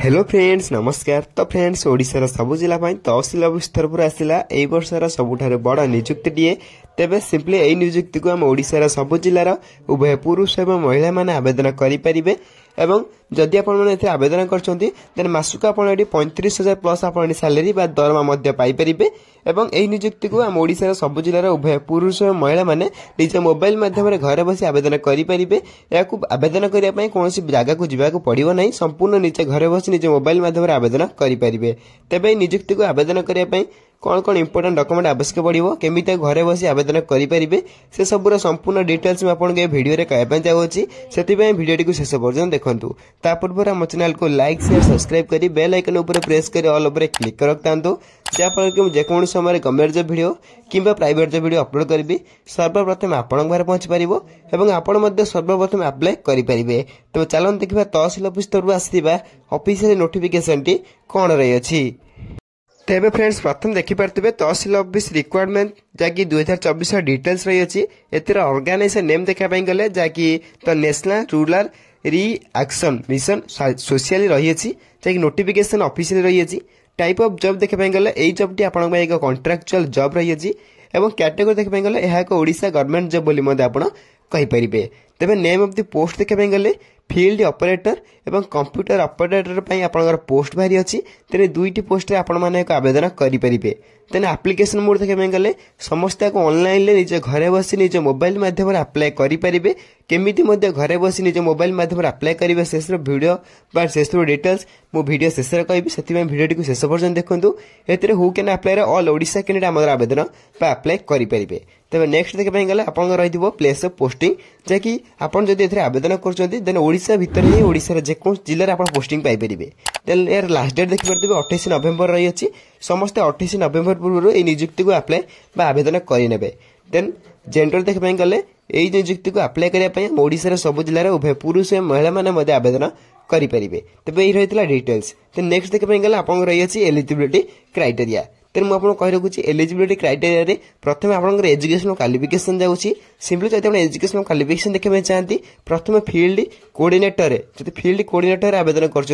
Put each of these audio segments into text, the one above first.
Hello friends नमस्कार। तो friends ओडिशार सबु जिला तहसिल ऑफिस तरफ आसला ए वर्षर सबुठार बड़ नियुक्ति तेबे सिंपली यही नियुक्ति को आम ओडिशार सबु जिलार उभय पुरुष एवं महिला माने आवेदन करें एवं जदि आप आवेदन कर मासक आप 35,000 प्लस आप सालेरी बा दरमा पाइपर एवं यही नियुक्ति को आम ओडिशार सबु जिलार उभय पुरुष एवं महिला माने निज मोबाइल माध्यम घर बसी आवेदन करें। या आवेदन करने कौन जगह को जावाक पड़ो ना, संपूर्ण निजे घर बसी निज मोबाइल माध्यम आवेदन करें। तेज नियुक्ति को आवेदन करने कौन कौन इंपोर्टेंट डॉक्यूमेंट आवश्यक पड़ो, केमी घरे बसी आवेदन करें, से सबूर संपूर्ण डिटेल्स में आपको वीडियो कहना चाहूँगी। से वीडियो को शेष पर्यटन देखूँ। ता पूर्व आम चैनल को लाइक शेयर सब्सक्राइब कर बेल आइकन उपर प्रेस कर ऑल उपर क्लिक कर रखता जहाँफल कि जेको समय गवर्नमेंट जॉब वीडियो किंबा प्राइवेट जॉब वीडियो अपलोड करी सर्वप्रथम आपण घर पहुंच पार और आपण सर्वप्रथम अप्लाई करें। तो चलन देखा तहसिल ऑफिस तरफ आसवा ऑफिशियल नोटिफिकेशन टी कौन रही अच्छी। तेबे फ्रेंड्स प्रथम देखिपारे तहसिल ऑफिस रिक्वायरमेंट जहाँकि 2024 डिटेल्स रही अच्छी। एतिर ऑर्गेनाइजेशन नेम देखापी गले जहाँकि तो national rural reaction mission social रही अच्छी, जहाँकि नोटिफिकेशन ऑफिशियल रही अच्छी। टाइप ऑफ जॉब देखापी गले यही जॉब टी आपन एक कॉन्ट्रैक्चुअल जॉब रही अच्छी एवं कैटेगरी देखापी गले यह एक ओडिशा गवर्नमेंट जॉब बोली आप कहींपर। तेज नेम ऑफ द पोस्ट देखापी गले फील्ड ऑपरेटर एवं कंप्यूटर ऑपरेटर पर आपंकर पोस्ट बाहरी अच्छी। तेरे दुईटी पोस्ट आपण मैंने आवेदन करेंगे। तेने एप्लिकेशन मोड देखा गले समस्त ऑनलाइन निज घरे बसी निज मोबाइल माध्यम अप्लाई करेंगे। केमी घरे बसी निज मोबाइल माध्यम अप्लाई करेंगे शेष वीडियो बा शेष डिटेल्स मु वीडियो शेष कहि से वीडियो को शेष पर्यटन देखूँ। एथिरे who can apply all Odisha candidate आम आवेदन अप्लाई करेंगे। तेज नेक्स्ट देखा गले आप रही प्लेस ऑफ पोस्टिंग जहाँकि आपड़ जब आवेदन कर ओडिशा भितर ही ओडिशा जेको जिले आप पोस्टिंग पाइपर। देन यार लास्ट डेट देखिए 28 नवेम्बर रही अच्छी। समस्त 28 नवेम्बर पूर्व ये नियुक्ति को अप्लाई आवेदन करें। देन जेंडर देखा गले यही नियुक्ति को अप्लाई करने ओडिशा सब जिले उभय पुरुष और महिला मैंने आवेदन करें। तेज यही रही डिटेल्स। देन नेक्स्ट देखा गले आप रही अच्छी एलिजिबिलिटी क्राइटेरिया। तेज मुझे कही रखुच्छी एलिजिबिलिटी क्राइटेरिया प्रथम आप एजुकेशनल क्वालिफिकेशन जाऊँगी। सिंपली जब आप एजुकेशनल क्वालिफिकेशन देखा चाहती प्रथम फील्ड कोऑर्डिनेटर जब फील्ड कोऑर्डिनेटर आवेदन कर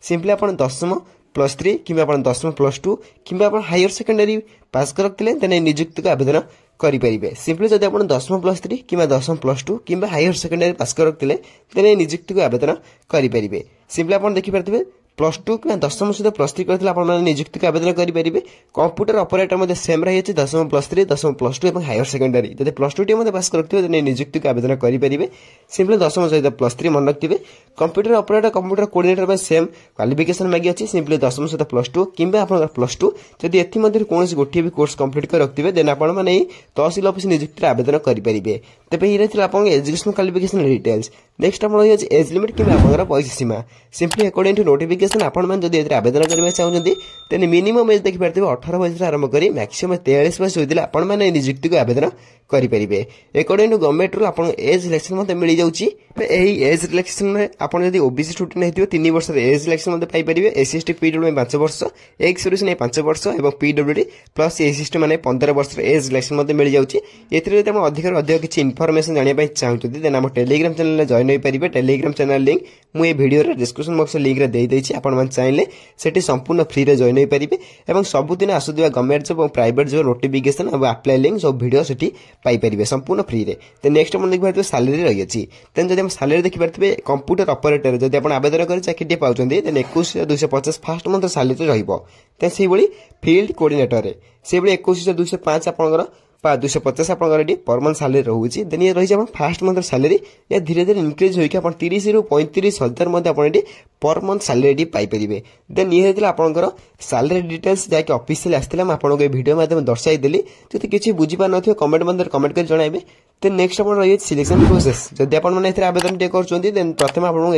सिंपली आप 10th +3 कि 10th +2 कि हायर सेकेंडरी पास करते नियुक्ति को आवेदन करेंगे। सिंपली जब आप 10th +3 कि 10th +2 कि हायर सेकेंडरी पास करते नियुक्ति को आवेदन करेंगे। सिंपली आप देखिपारे +2 कि 10th सहित +3 करते नियुक्ति को आवेदन करेंगे। कंप्यूटर ऑपरेटर सेम रही है 10th +3 10th +2 और हायर सेकेंडरी जब +2 टी पास करते नियुक्ति को आवेदन करेंगे। सिंपली 10th सहित +3 मन रखिए। Computer operator computer coordinator same qualification मागी अच्छी। सिंपली 10th सहित +2 कि +2 जदि एथि कौन गोटे भी कोर्स कंप्लीट कर रखिए देन आप तहसिल ऑफिस नियुक्ति आवेदन करेंगे। तेज ये आप एजुकेशनल क्वालिफिकेशन डिटेल्स। नेक्स्ट आप रही एज लिमिट कि पैसा सीमा। सिंपली अकॉर्डिंग टू नोटिफिकेशन आपड़ी आवेदन करने चाहते तेज मिनिमम एज देखिपारे 18 वर्ष आरंभ कर मैक्सिमम 43 वर्ष होता आपने नियुक्ति को आवेदन करेंगे। अकॉर्डिंग टू गवर्नमेंट रू आप एज रिलैक्सेशन मिल जाऊँगी। यही एज रिलैक्सेशन में आपड़ी ओबीसी स्टूडेंट होती 3 वर्ष एज रिलैक्सेशन पाइपर। एससी एसटी पीडब्ल्यू 5 वर्ष, एक्स सर्विस 5 वर्ष और पीडब्ल्यूडी प्लस एससी एसटी मैंने 15 वर्ष एज रिलैक्सेशन मिल जाऊँगी। एथिरे जब अधिक अधिक किसी इनफॉरमेशन जानापी चाहते देन आम टेलीग्राम चैनल जॉइन हो पारे। टेलीग्राम चैनल लिंक मुझे वीडियो डिस्क्रिप्शन बॉक्स लिंक रे दे देछि। आपण चाहिए सेठी संपूर्ण फ्री रे जॉइन हो पारे और सबुदिन आसुवा गवर्नमेंट जॉब और प्राइवेट जॉब नोटिफिकेशन और अप्लाई लिंक सब वीडियो सेठी पाइपर संपूर्ण फ्री रे। देन नेक्स्ट आप देखिए सैलरी रही अच्छी। देन जब सैलरी देखिए कंप्यूटर ऑपरेटर जब आप आवेदन कर चाकरी पाँच देन 21,250 फास्ट मंथ सैलरी रही। फील्ड कोऑर्डिनेटर से 21,205 आप 250 आप पर मंथ सैलरी रोचे। देन ये रही फास्ट मंथ सैलरी या धीरे धीरे इनक्रीज होकर 30 ରୁ 35,000 आप per month salary Piper. Then ये आपंकर सैलरी डिटेल्स जहाँकि ऑफिशियल आसाला मुझे वीडियो माध्यम दर्शाई देली। जब किसी बुझीपार न कमेंट मध्य कमेंट कर जन। देन नेक्स्ट आप रही सिलेक्शन प्रोसेस। जब आप आवेदन कर प्रथम आपको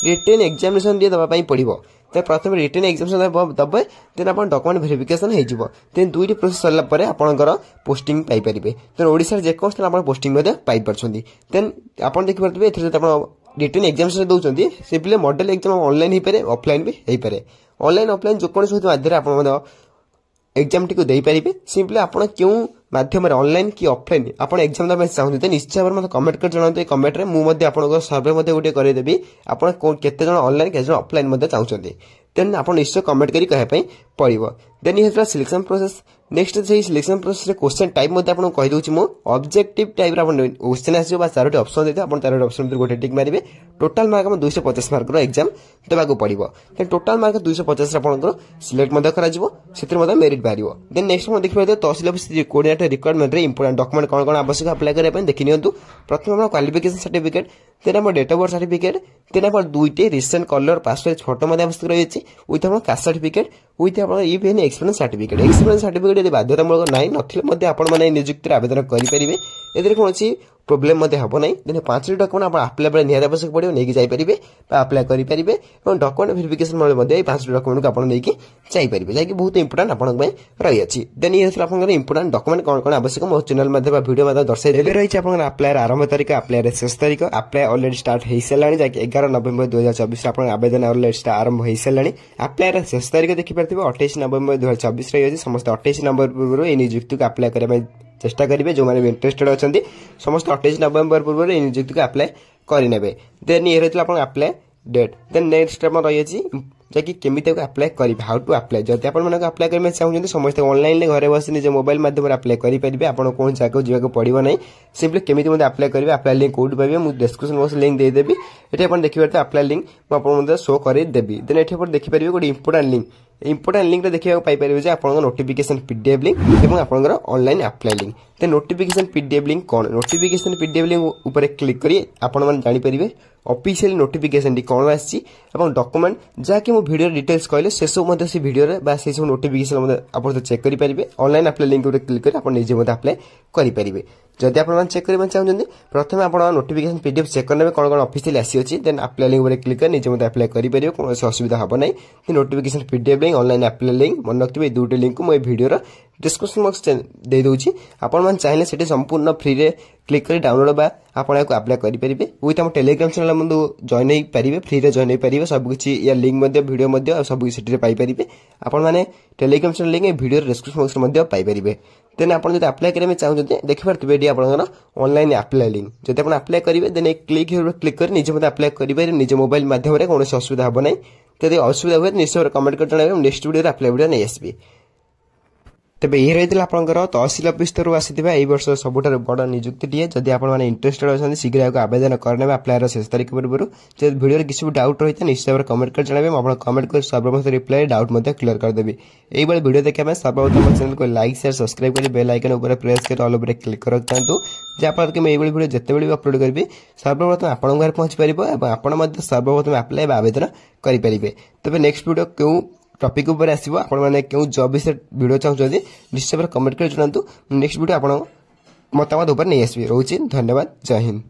रिटेन एग्जामिनेशन देवाई पड़ो। तो प्रथम रिटेन एग्जामिनेशन दबे देन आप डॉक्यूमेंट वेरिफिकेशन हो। देन 2टी प्रोसेस सरला आपंकर पोस्टिंग पाइपर। देन ओडिशा जेको आप पोस्टिंग पाइपर। देन आप देखिए रिटेन एग्जामिनेशन दौरान सिंपली मॉडल एग्जाम ऑनलाइन हो पारे ऑफलाइन भी हो पारे। ऑनलाइन ऑफलाइन जो कौन माध्यम आप एग्जाम टी दे पारे। सिंपली आप क्यों माध्यम ऑनलाइन कि ऑफलाइन आपण एग्जाम देबे चाहते निश्चय भाव मत कमेंट कर जणाते कमेंट रे मु मध्ये आपनको सर्वे मध्ये गोटे करै देबी आपण केते जण ऑनलाइन केते जण ऑफलाइन मध्ये चाहउछन्ते देन आपण निश्चय कमेंट करी कहै पई पड़िबो देन ये सिलेक्शन प्रोसेस नेक्स्ट से सिलेक्शन प्रोसेस रे क्वेश्चन टाइप मध्ये आपन कहि दोछि मु ऑब्जेक्टिव टाइप रे आपन क्वेश्चन आसीबो बा चारोटी ऑप्शन देते आपन चारोटी ऑप्शन गोटे टिक मारिबे टोटल मार्क हम 250 मार्क रो एग्जाम देबाको पड़िबो देन टोटल मार्क 250 रे आपन सिलेक्ट मध्ये करा जिवो सेतिर मध्ये मेरिट बारिबो देन नेक्स्ट हम देखिबो तहसील ऑफिस कोऑर्डिनेटर रिक्वायरमेंट रे इंपोर्टेंट डॉक्यूमेंट कोन कोन आवश्यक अप्लाई करे पय देखि नियंतु प्रथम हम क्वालिफिकेशन सर्टिफिकेट देन हम date of birth certificate then हम दुईटे रिसेंट कलर पासपोर्ट फोटो मध्ये आवश्यक रहिछि विथ हम कास्ट सर्टिफिकेट विथ हम इवन एक्सपीरियंस सर्टिफिकेट यदि बाध्यतामूलक नाही नथिले मध्ये आपण माने नियुक्ति आवेदन करि परिबे एदरे कोनोसी प्रॉब्लम मध्ये हबो नाही देन 5 डॉक्यूमेंट आपण अप्लाई पर निहार आवश्यक पड़ियो नेकी जाई परिबे बा अप्लाई करि परिबे और डॉक्यूमेंट वेरिफिकेशन मध्ये 5 डॉक्यूमेंट को आपण नेकी जाई परिबे जाई कि बहुत इंपोर्टेंट आपण पय रहि अछि देन ये आपण इंपोर्टेंट डॉक्यूमेंट कोन कोन आवश्यक मो चैनल मध्ये बा वीडियो मध्ये दर्शाइ देबे रहि अछि आपण अप्लाई आरंभ तारिख अप्लाई शेष तारिख अप्लाई ऑलरेडी स्टार्ट हेइ सलाणी जाई 11 नवंबर 2024 आपण आवेदन ऑलरेडी आरंभ हेइ सलाणी अप्लाई शेष तारिख देखि परथिबो 28 नवंबर 2024 रहि अछि समस्त 28 नवंबर पूर्व ए नियुक्ति को अप्लाई करबा चेष्टा करेंगे जो मैंने इंटरेस्टेड अच्छा समस्त 28 नवंबर पूर्व नियुक्ति को अप्लाई करेंगे देन ये रही आप अप्लाई डेट देन नेक्स्ट रही जैकि केमी अप्लाई कर हाउ टू अप्लाई जब आप अप्लाई करने चाहते समस्त ऑनलाइन घरे बस निज मोबाइल माध्यम अप्लाई करेंगे आप कौन जगह जावाक पड़ो ना सिंपली केमी अप्लाई करेंगे अप्लाई लिंक कौट पाइबे मुझे डिस्क्रिप्शन बॉक्स लिंक देदेवी ये आप देखिए अप्लाई लिंक मुझे शो करदेवी देन ये देखिपारे गोटे इंपोर्टेंट लिंक देखा पाइपर आप नोटिफिकेशन पीडीएफ लिंक और आप online apply link then notification PDF link कौन नोटिफिकेशन पीडीएफ लिंक ऊपर क्लिक करी आपण माने जानि परिबे ऑफिशियल नोटिफिकेशन डी कौन आछि एवं डॉक्यूमेंट जाकि मो वीडियो डिटेल्स कहले से सब मध्ये से वीडियो रे बा से सब नोटिफिकेशन मध्ये आपण चेक करि परिबे ऑनलाइन अप्लाई लिंक ऊपर क्लिक करी आपण निजे मध्ये अप्लाई करि परिबे जदि आपण चेक करबा चाहउछन प्रथमे आपण नोटिफिकेशन पीडीएफ चेक करने कोन कोन ऑफिशियल आसी अछि देन अप्लाई लिंक ऊपर क्लिक कर निजे मध्ये अप्लाई करि परिबे कोनो असुविधा हबो नै notification PDF link online apply link मन रखिबे दुटे लिंक को मो वीडियो रो डिस्क्रिप्शन बॉक्स दे दोछि आपण मन चाहिले सेठी संपूर्ण फ्री रे क्लिक कर डाउनलोड बा आपण को अप्लाई करि परिबे विथ हम टेलीग्राम चैनल मध्ये जॉइन होई परिबे फ्री रे जॉइन होई परिबे सब किछि या लिंक मध्ये वीडियो मध्ये सब किछि सेठी रे पाई परिबे आपण माने Telegram channel link video description box मध्ये पाई परिबे देन आपण जदि अप्लाई करे में चाहते देखि परथिबे एडी आपण ऑनलाइन अप्लाई लिंक जदि आपण अप्लाई करिवे देन एक क्लिक हियर क्लिक कर निजे मध्ये अप्लाई करिवे निजे मोबाइल माध्यम रे कोनोसी असुविधा हबो नै जदि असुविधा हुए निश्चय कमेंट कर जणाबे नेक्स्ट वीडियो रे अप्लाई वीडियो नै आसीबे तेबे ये रही आपंकर तहसील ऑफिस तरह आसीथिबा एई वर्ष सबुठार बड़ नियुक्ति टीए जदि आपण माने इंटरेस्टेड अछन शीघ्र याको आवेदन करने अप्लाई रो शेष तारिख पूर्व जे वीडियो रे किछि भी डाउट रहिता निश्चय भाव कमेंट कर जणाबे आपण कमेंट कर सर्वप्रथम रिप्लाई डाउट मध्ये क्लियर कर देबी एई बळे वीडियो देखिया में सर्वप्रथम चैनल को लाइक शेयर सब्सक्राइब करी बेल आइकन ऊपर प्रेस कर ऑल ऊपर क्लिक कर रखतांतु जे आपण के मैं एई बळे वीडियो जते बळे अपलोड करबी सर्वप्रथम आपण घर पहुंच परिबो एवं आपण मध्ये सर्वप्रथम अप्लाई आवेदन करि परिबे तबे नेक्स्ट वीडियो क्यों टॉपिक ऊपर आसीबो आपण माने केउ जॉब विषय वीडियो चाहउछथि निश्चय कमेंट कर जणांतु नेक्स्ट वीडियो आपण मतामत ऊपर नै आसीबे रहउछि धन्यवाद जय हिंद।